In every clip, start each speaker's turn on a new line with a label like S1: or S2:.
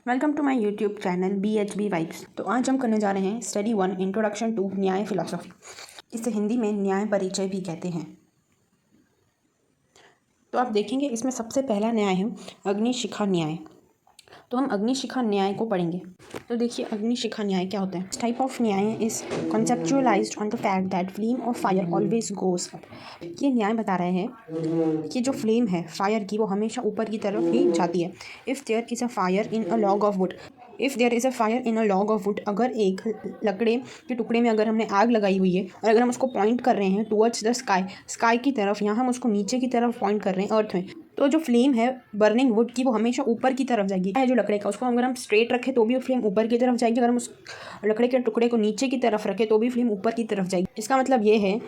S1: Welcome to my YouTube channel BHB vibes. तो आज हम करने जा रहे हैं study 1 introduction to Nyaya philosophy. इसे हिंदी में न्याय परिचय भी कहते हैं। तो आप देखेंगे इसमें सबसे पहला न्याय है अग्निशिखा न्याय। तो हम अग्निशिखा न्याय को पढ़ेंगे। तो देखिए अग्निशिखा न्याय क्या होता है। Type of nyay is conceptualised on the fact that flame of fire always goes up. ये न्याय बता रहे हैं कि जो फ्लेम है फायर की वो हमेशा ऊपर की तरफ ही जाती है। If there is a fire in a log of wood, if there is a fire in a log of wood, अगर एक लकड़े के टुकड़े में अगर हमने आग लगाई हुई है और अगर हम उसको पॉइंट कर रहे हैं टुवर्ड्स द स्काई, स्काई की तरफ, यहाँ हम उसको नीचे की तरफ पॉइंट कर रहे हैं अर्थ में, तो जो फ्लेम है बर्निंग वुड की वो हमेशा ऊपर की तरफ जाएगी। है जो लकड़े का, उसको अगर हम स्ट्रेट रखें तो भी फ्लेम ऊपर की तरफ जाएगी, अगर हम उस लकड़े के टुकड़े को नीचे की तरफ रखें तो भी फ्लेम ऊपर की तरफ जाएगी। इसका मतलब ये है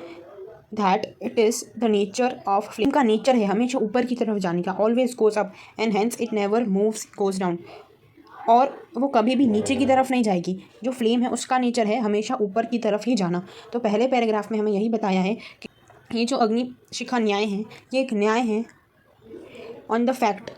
S1: that it is the nature of flame का नेचर है हमेशा ऊपर की तरफ जाने का। Always goes up and hence it never moves goes down, और वो कभी भी नीचे की तरफ नहीं जाएगी। जो फ्लेम है उसका नेचर है हमेशा ऊपर की तरफ ही जाना। तो पहले पैराग्राफ में हमें यही बताया है कि ये जो अग्निशिखा न्याय है ये एक न्याय है ऑन द फैक्ट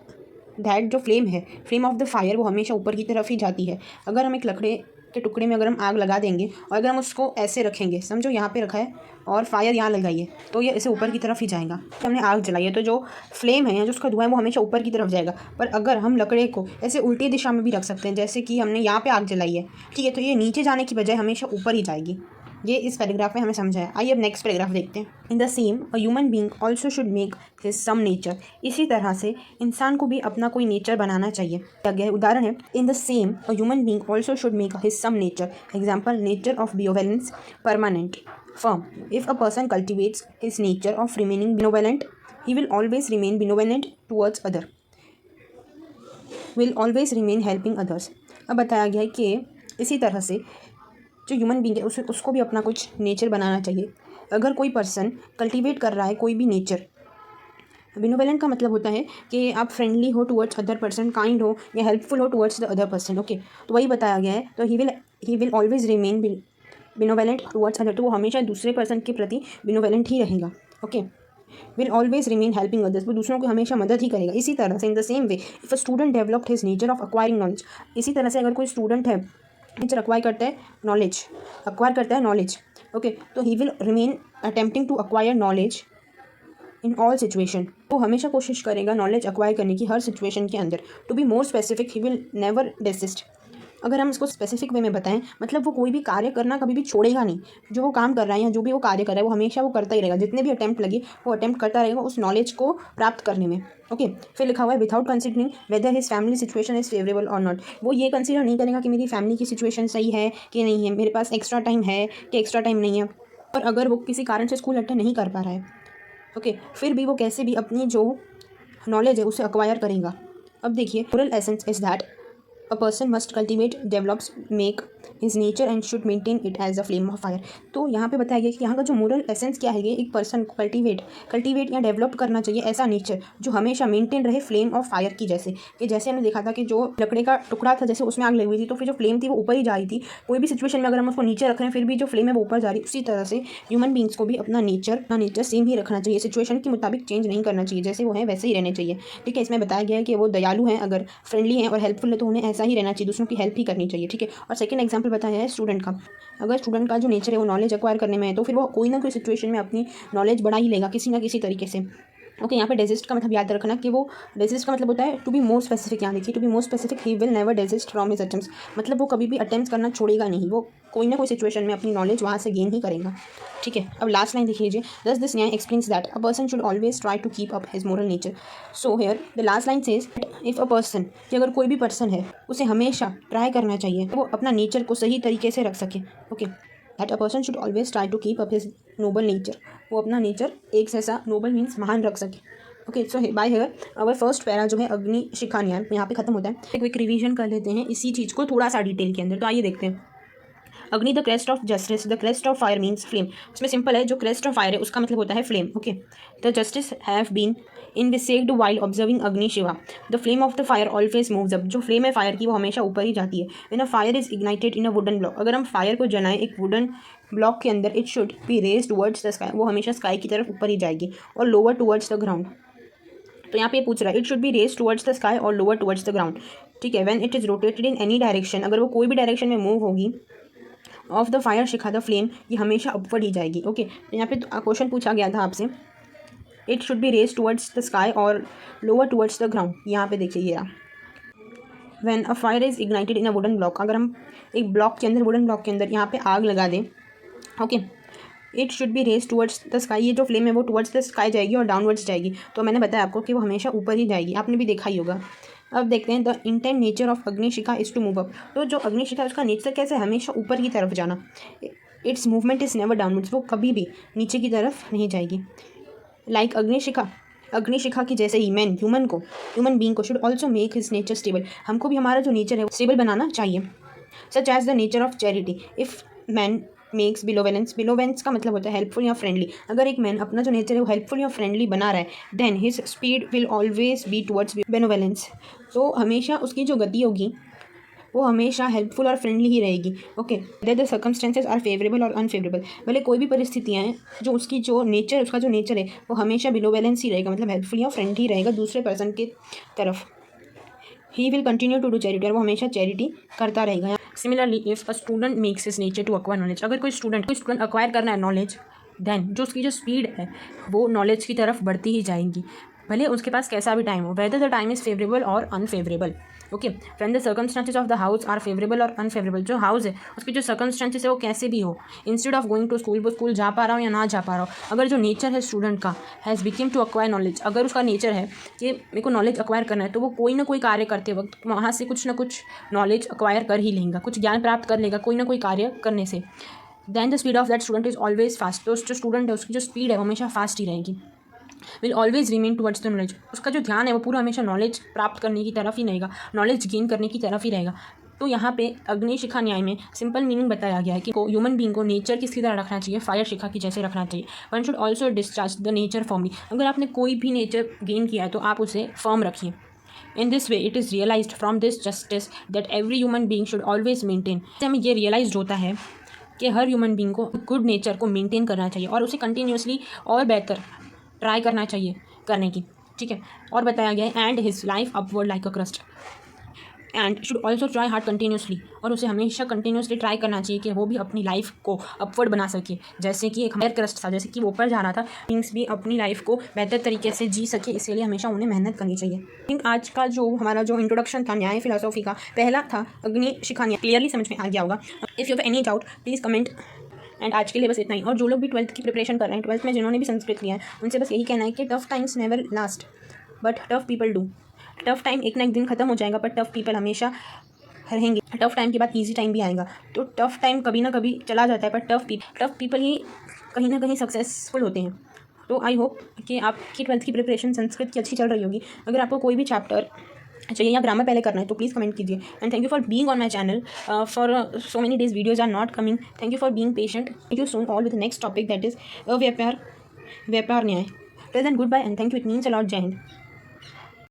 S1: दैट जो फ्लेम है, फ्लेम ऑफ द फायर, वो हमेशा ऊपर की तरफ ही जाती है। अगर हम एक लकड़े के टुकड़े में अगर हम आग लगा देंगे और अगर हम उसको ऐसे रखेंगे, समझो यहाँ पे रखा है और फायर यहाँ लगाइए, तो ये इसे ऊपर की तरफ ही जाएगा। हमने आग जलाई है तो जो फ्लेम है या जो उसका धुआं है वो हमेशा ऊपर की तरफ जाएगा। पर अगर हम लकड़े को ऐसे उल्टी दिशा में भी रख सकते हैं, जैसे कि हमने यहाँ पे आग जलाई है, ठीक है, तो ये नीचे जाने की बजाय हमेशा ऊपर ही जाएगी। ये इस पैराग्राफ में हमें समझाया। आइए अब नेक्स्ट पैराग्राफ देखते हैं। In the same a human being also should make his some nature. इसी तरह से इंसान को भी अपना कोई नेचर बनाना चाहिए। आगे उदाहरण है, in the same a human being also should make his some nature. Example, nature of benevolence permanent firm. If a person cultivates his nature of remaining benevolent, he will always remain benevolent towards other, will always remain helping others. अब बताया गया है कि इसी तरह से जो human being है उसको भी अपना कुछ नेचर बनाना चाहिए। अगर कोई पर्सन कल्टीवेट कर रहा है कोई भी नेचर, बिनोवेलेंट का मतलब होता है कि आप फ्रेंडली हो टुवर्ड्स अदर पर्सन, काइंड हो या हेल्पफुल हो towards the other person. Okay, तो वही बताया गया है। तो he will always remain benevolent towards other, तो वो हमेशा दूसरे पर्सन के प्रति बिनोवेलेंट ही रहेगा। Okay, will always remain helping others, वो दूसरों को हमेशा मदद ही करेगा। इसी तरह से इन the same way if a student developed his nature of acquiring knowledge, इसी तरह से अगर कोई स्टूडेंट है नेचर अक्वायर करता है नॉलेज, ओके, तो he will remain attempting to acquire knowledge in all situation, वो हमेशा कोशिश करेगा नॉलेज अक्वायर करने की हर सिचुएशन के अंदर। To be more specific, he will never desist. अगर हम इसको स्पेसिफिक वे में बताएं, मतलब वो कोई भी कार्य करना कभी भी छोड़ेगा नहीं। जो वो काम कर रहा है या जो भी वो कार्य कर रहा है वो हमेशा वो करता ही रहेगा। जितने भी अटैम्प्ट लगे वो अटैम्प्ट करता रहेगा उस नॉलेज को प्राप्त करने में। ओके, फिर लिखा हुआ है without considering weather his family situation is favourable और नॉट। वो ये कंसिडर नहीं करेगा कि मेरी फैमिली की सिचुएशन सही है कि नहीं है, मेरे पास एक्स्ट्रा टाइम है कि एक्स्ट्रा टाइम नहीं है। और अगर वो किसी कारण से स्कूल अटेंड नहीं कर पा रहा है, ओके, फिर भी वो कैसे भी अपनी जो नॉलेज है उसे अक्वायर करेगा। अब देखिए, moral essence is that a person must cultivate, develops, make his nature and should maintain it as a flame of fire. तो यहाँ पे बताया गया कि यहाँ का जो मोरल एसेंस क्या है, ये एक पर्सन को कल्टिवेट या डेवलप करना चाहिए ऐसा नेचर जो हमेशा मेंटेन रहे फ्लेम ऑफ फायर की। जैसे कि जैसे हमने देखा था कि जो लकड़े का टुकड़ा था, जैसे उसमें आग लगी हुई थी तो फिर जो फ्लेम थी वो ऊपर ही जा रही थी। कोई भी सिचुएशन में अगर हम उसको नीचे रख रहे हैं फिर भी जो फ्लेम है वो ऊपर जा रही है। उसी तरह से ह्यूमन बींग्स को भी अपना नेचर सेम ही रखना चाहिए, सिचुएशन के मुताबिक चेंज नहीं करना चाहिए, जैसे वो है वैसे ही रहने चाहिए। ठीक है, इसमें बताया गया है कि वो दयालु हैं, अगर फ्रेंडली हैं और हेल्पफुल है तो उन्हें ऐसा ही रहना चाहिए, दूसरों की हेल्प ही करनी चाहिए। ठीक है, और सेकंड एग्जांपल बताया है स्टूडेंट का। अगर स्टूडेंट का जो नेचर है वो नॉलेज एक्वायर करने में है तो फिर वो कोई ना कोई सिचुएशन में अपनी नॉलेज बढ़ा ही लेगा किसी ना किसी तरीके से। ओके, यहाँ पे डेजिस्ट का मतलब याद रखना कि वो डेजिस्ट का मतलब होता है टू बी मोर स्पेसिफिक। यहाँ देखिए, to be more specific, he will never desist from his attempts, मतलब वो कभी भी अटेम्प्ट करना छोड़ेगा नहीं, वो कोई ना कोई सिचुएशन में अपनी नॉलेज वहाँ से गेन ही करेगा। ठीक है, अब लास्ट लाइन देख लीजिए, thus this Nyaya explains that a person should always try to keep up his moral nature. So here the last line says if a person, कि अगर कोई भी पर्सन है उसे हमेशा ट्राई करना चाहिए वो अपना नेचर को सही तरीके से रख सके। Okay, that a person should always try to keep up his noble nature, वो अपना नेचर एक जैसा, नोबल मीन्स महान, रख सके। Okay, so by here our first para जो है अग्निशिखा न्याय यहाँ पे खत्म होता है। एक क्विक रिवीजन कर लेते हैं इसी चीज़ को थोड़ा सा डिटेल के अंदर। तो आइए देखते हैं। अग्नि the crest of justice, the crest of fire means flame. इसमें सिंपल है, जो क्रेस्ट ऑफ फायर है उसका मतलब होता है flame. Okay, the justice have been envisaged while observing अग्नि शिवा, the flame of the fire always moves up, जो फ्लेम है फायर की वो हमेशा ऊपर ही जाती है। When a fire is ignited in a wooden block, अगर हम फायर को जलाएं एक वुडन ब्लॉक के अंदर, it should be raise towards the sky, वो हमेशा स्काई की तरफ ऊपर ही जाएगी, और लोअर टुवर्ड्स द ग्राउंड, तो यहाँ पे पूछ रहा है it should be raise towards the sky और लोअर टुवर्ड्स द ग्राउंड, ठीक है। When it is rotated in any direction, अगर वो कोई भी डायरेक्शन में मूव होगी, ऑफ द फायर शिखा द फ्लेम, ये हमेशा अपवर्ड ही जाएगी, ओके। तो यहाँ पे क्वेश्चन पूछा गया था आपसे it should be raise towards the sky और लोअर टुवर्ड्स द ग्राउंड। यहाँ पे देखिए ये रहा, when a fire is ignited in a wooden block, अगर हम एक ब्लॉक के अंदर, वुडन ब्लॉक के अंदर यहाँ पे आग लगा दें, okay, it should be raise towards the sky, ये जो फ्लेम है वो टुवर्ड्स द स्काई जाएगी और डाउनवर्ड्स जाएगी। तो मैंने बताया आपको कि वो हमेशा ऊपर ही जाएगी, आपने भी देखा ही होगा। अब देखते हैं the intent nature of agnishikha is to move up. तो जो अग्निशिखा उसका नेचर कैसे, हमेशा ऊपर की तरफ जाना। It's movement is never downwards, वो कभी भी नीचे की तरफ नहीं जाएगी। लाइक अग्निशिखा की जैसे ही ह्यूमन बींग को should also make his nature stable, हमको भी हमारा जो नेचर है वो स्टेबल बनाना चाहिए। Such as the nature of charity, if man makes benevolence का मतलब होता है हेल्पफुल या फ्रेंडली। अगर एक मैन अपना जो नेचर है वो हेल्पफुल या फ्रेंडली बना रहा है, then his speed will always be towards benevolence, तो हमेशा उसकी जो गति होगी वो हमेशा हेल्पफुल और फ्रेंडली ही रहेगी, okay. Whether the circumstances are favourable और अनफेवरेबल, भले कोई भी परिस्थितियाँ हैं, जो उसका जो नेचर है वो हमेशा बिलोवेलेंस ही रहेगा, मतलब हेल्पफुल या फ्रेंडली रहेगा दूसरे पर्सन की तरफ। He will continue to do charity, और वो हमेशा चैरिटी करता रहेगा। Similarly if a student makes his nature to acquire knowledge, अगर कोई स्टूडेंट अक्वायर करना है नॉलेज, देन जो उसकी जो स्पीड है वो नॉलेज की तरफ बढ़ती ही जाएगी, भले उसके पास कैसा भी टाइम हो, whether the time is favourable और unfavourable, okay. When the circumstances of the house are favourable और अनफेवरेबल, जो हाउस है उसकी जो सर्कमस्टेंसेज है वो कैसे भी हो, instead of going to school, वो स्कूल जा पा रहा हो या ना जा पा रहा हो, अगर जो नेचर है स्टूडेंट का has become to acquire knowledge, अगर उसका नेचर है कि मेरे को नॉलेज अक्वायर करना है, तो वो कोई ना कोई कार्य करते वक्त वहाँ से कुछ ना कुछ नॉलेज अक्वायर कर ही लेगा, कुछ ज्ञान प्राप्त कर लेगा कोई ना कोई कार्य करने से। Then the speed of that student is always fast, तो जो स्टूडेंट है उसकी जो स्पीड है वो हमेशा फास्ट ही रहेगी। Will always remain towards the knowledge, उसका जो ध्यान है वो पूरा हमेशा नॉलेज प्राप्त करने की तरफ ही रहेगा, नॉलेज गेन करने की तरफ ही रहेगा। तो यहाँ पे अग्निशिखा न्याय में सिंपल मीनिंग बताया गया है कि ह्यूमन बींग को नेचर किसकी तरह रखना चाहिए, फायर शिखा की जैसे रखना चाहिए। One should also discharge the nature formally, अगर आपने कोई भी नेचर गेन किया है तो आप उसे फर्म रखिए। In this way it is realised from this justice that every human being should always maintain, हमें ये रियलाइज होता है कि हर ह्यूमन बींग को गुड नेचर को मेंटेन करना चाहिए और उसे कंटिन्यूसली और बेहतर ट्राई करना चाहिए करने की, ठीक है। और बताया गया है and his life upward like a crust, and should also try hard continuously, और उसे हमेशा कंटिन्यूसली ट्राई करना चाहिए कि वो भी अपनी लाइफ को अपवर्ड बना सके, जैसे कि एक हायर क्रस्ट था, जैसे कि वो ऊपर जा रहा था, बींग्स भी अपनी लाइफ को बेहतर तरीके से जी सके, इसलिए हमेशा उन्हें मेहनत करनी चाहिए। थिंक आज का जो हमारा जो इंट्रोडक्शन था न्याय फिलोसॉफी का पहला था अग्निशिखा न्याय, क्लियरली समझ में आ गया होगा। If you have any doubt please comment, and आज के लिए बस इतना ही। और जो लोग भी 12th की प्रिपरेशन कर रहे हैं, 12th में जिन्होंने भी संस्कृत लिया है, उनसे बस यही कहना है कि tough times never last but tough people do. Tough time एक ना एक दिन ख़त्म हो जाएगा, पर टफ पीपल हमेशा रहेंगे। टफ टाइम के बाद ईजी टाइम भी आएगा, तो टफ टाइम कभी ना कभी चला जाता है, पर टफ पीपल ही कहीं ना कहीं सक्सेसफुल होते हैं। तो आई होप कि आपकी 12th की प्रिपरेशन संस्कृत की अच्छी चल रही होगी। अगर आपको कोई भी चैप्टर चाहिए या ग्रामर पहले करना है तो प्लीज़ कमेंट कीजिए। And thank you for being on my channel for so many days videos are not coming. Thank you for being patient. Thank you soon all with the next topic that is व्यापार न्याय। Till then goodbye and thank you, it means a lot. जय हिंद।